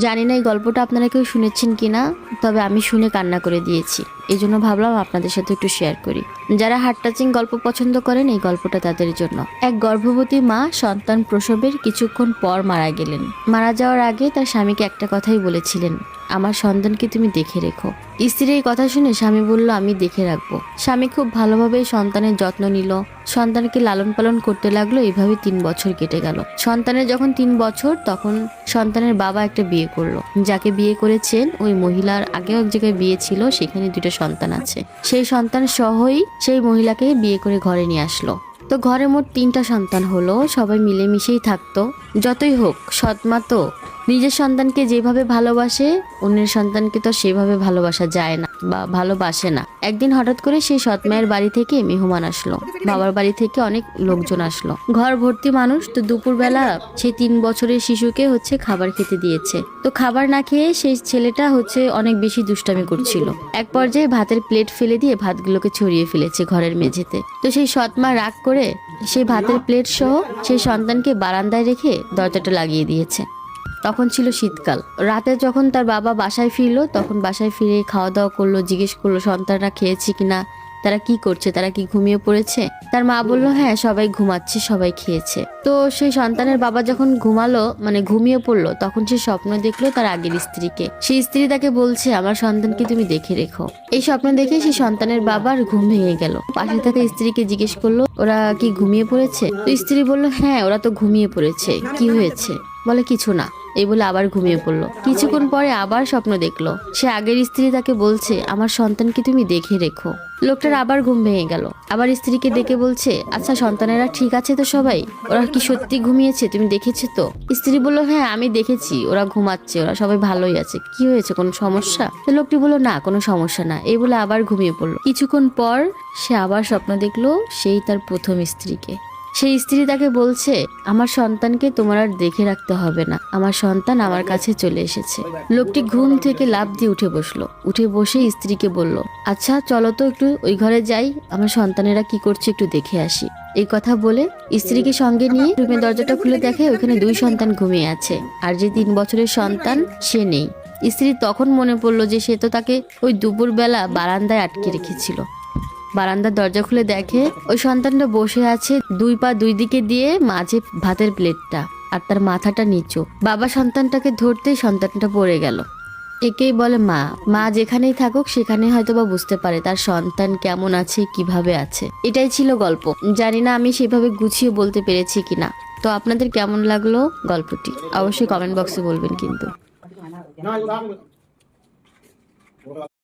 জানি না এই গল্পটা আপনারা কেউ শুনেছেন কিনা, তবে আমি শুনে কান্না করে দিয়েছি। এই জন্য ভাবলাম আপনাদের সাথে একটু শেয়ার করি। যারা হার্ট টাচিং গল্প পছন্দ করেন, এই গল্পটা তাদের জন্য। এক গর্ভবতী মা সন্তান প্রসবের কিছুক্ষণ পর মারা গেলেন। মারা যাওয়ার আগে তার স্বামীকে একটা কথাই বলেছিলেন, আমার সন্তানকে তুমি দেখে রেখো। স্ত্রীর এই কথা শুনে স্বামী বলল, আমি দেখে রাখবো। স্বামী খুব ভালোভাবে সন্তানের যত্ন নিল, সন্তানকে লালন পালন করতে লাগলো। এইভাবে 3 বছর কেটে গেল। সন্তানের যখন 3 বছর, তখন সন্তানের বাবা একটা বিয়ে করলো। যাকে বিয়ে করেছেন ওই মহিলার আগেও এক জায়গায় বিয়ে ছিল, সেখানে 2টা সন্তান আছে। সেই সন্তান সহই সেই মহিলাকে বিয়ে করে ঘরে নিয়ে আসলো। তো ঘরে মোট 3টা সন্তান হলো। সবাই মিলেমিশেই থাকতো। যতই হোক সৎমা তো নিজের সন্তানকে যেভাবে ভালোবাসে, অন্যের সন্তানকে তো সেভাবে ভালোবাসা যায় না বা ভালোবাসে না। একদিন হঠাৎ করে সেই সৎমায়ের বাড়ি থেকে মেহমান আসলো। বাবার বাড়ি থেকে অনেক লোকজন আসলো, ঘর ভর্তি মানুষ। তো দুপুরবেলা সেই 3 বছরের শিশুকে খাবার খেতে দিয়েছে। তো খাবার না খেয়ে সেই ছেলেটা অনেক বেশি দুষ্টামি করছিল। এক পর্যায়ে ভাতের প্লেট ফেলে দিয়ে ভাতগুলোকে ছড়িয়ে ফেলেছে ঘরের মেঝেতে। তো সেই সৎমা রাগ করে সেই ভাতের প্লেট সহ সেই সন্তানকে বারান্দায় রেখে দরজাটা লাগিয়ে দিয়েছে। তখন ছিল শীতকাল। রাতে যখন তার বাবা বাসায় ফিরলো, তখন বাসায় ফিরে খাওয়া দাওয়া করলো, জিজ্ঞেস করলো সন্তানরা খেয়েছে কিনা, তারা কি করছে, তারা কি ঘুমিয়ে পড়েছে। তার মা বলল, হ্যাঁ সবাই ঘুমাচ্ছে, সবাই খেয়েছে। তো সেই সন্তানের বাবা যখন ঘুমালো, ঘুমিয়ে পড়লো, তখন সে স্বপ্ন দেখলো তার আগের স্ত্রীকে। সেই স্ত্রী তাকে বলছে, আমার সন্তানকে তুমি দেখে রেখো। এই স্বপ্ন দেখে সেই সন্তানের বাবার ঘুম ভেঙে গেল। পাশে থাকা স্ত্রীকে জিজ্ঞেস করলো, ওরা কি ঘুমিয়ে পড়েছে? তো স্ত্রী বলল, হ্যাঁ ওরা তো ঘুমিয়ে পড়েছে। কি হয়েছে? বলে, কিছু না। এই বলে আবার ঘুমিয়ে পড়লো। কিছুক্ষণ পরে আবার স্বপ্ন দেখলো, সে আগের স্ত্রী তাকে বলছে, আমার সন্তানকে তুমি দেখে রেখো। লোকটার আবার ঘুম ভেঙে গেল। আবার স্ত্রীকে ডেকে বলছে, আচ্ছা সন্তানেরা ঠিক আছে তো সবাই? ওরা কি সত্যি ঘুমিয়েছে? তুমি দেখেছো তো? স্ত্রী বলল, হ্যাঁ আমি দেখেছি, ওরা ঘুমাচ্ছে, ওরা সবাই ভালোই আছে। কি হয়েছে, কোনো সমস্যা? তো লোকটি বলল, না কোনো সমস্যা না। এই বলে আবার ঘুমিয়ে পড়লো। কিছুক্ষণ পর সে আবার স্বপ্ন দেখলো সেই তার প্রথম স্ত্রীকে। সেই স্ত্রী তাকে বলছে, আমার সন্তানকে তোমার আর দেখে রাখতে হবে না, আমার সন্তান আমার কাছে চলে এসেছে। লোকটি ঘুম থেকে লাফ দিয়ে উঠে বসলো। উঠে বসে স্ত্রীকে বলল, আচ্ছা চলো তো একটু ওই ঘরে যাই, আমার সন্তানেরা কি করছে একটু দেখে আসি। এই কথা বলে স্ত্রীকে সঙ্গে নিয়ে রুমের দরজাটা খুলে দেখে ওখানে 2 সন্তান ঘুমিয়ে আছে, আর যে 3 বছরের সন্তান সে নেই। স্ত্রী তখন মনে পড়লো যে সে তো তাকে ওই দুপুরবেলা বারান্দায় আটকে রেখেছিল। বারান্দার দরজা খুলে দেখে ওই সন্তানটা বসে আছে, 2 পা 2 দিকে দিয়ে, মাঝে ভাতের প্লেটটা, আর তার মাথাটা নিচু। বাবা সন্তানটাকে ধরতেই সন্তানটা পড়ে গেল। একেই বলে মা। মা যেখানেই থাকুক সেখানে হয়তো বা বুঝতে পারে তার সন্তান কেমন আছে, কিভাবে আছে। এটাই ছিল গল্প। জানি না আমি সেভাবে গুছিয়ে বলতে পেরেছি কিনা। তো আপনাদের কেমন লাগলো গল্পটি অবশ্যই কমেন্ট বক্সে বলবেন কিন্তু।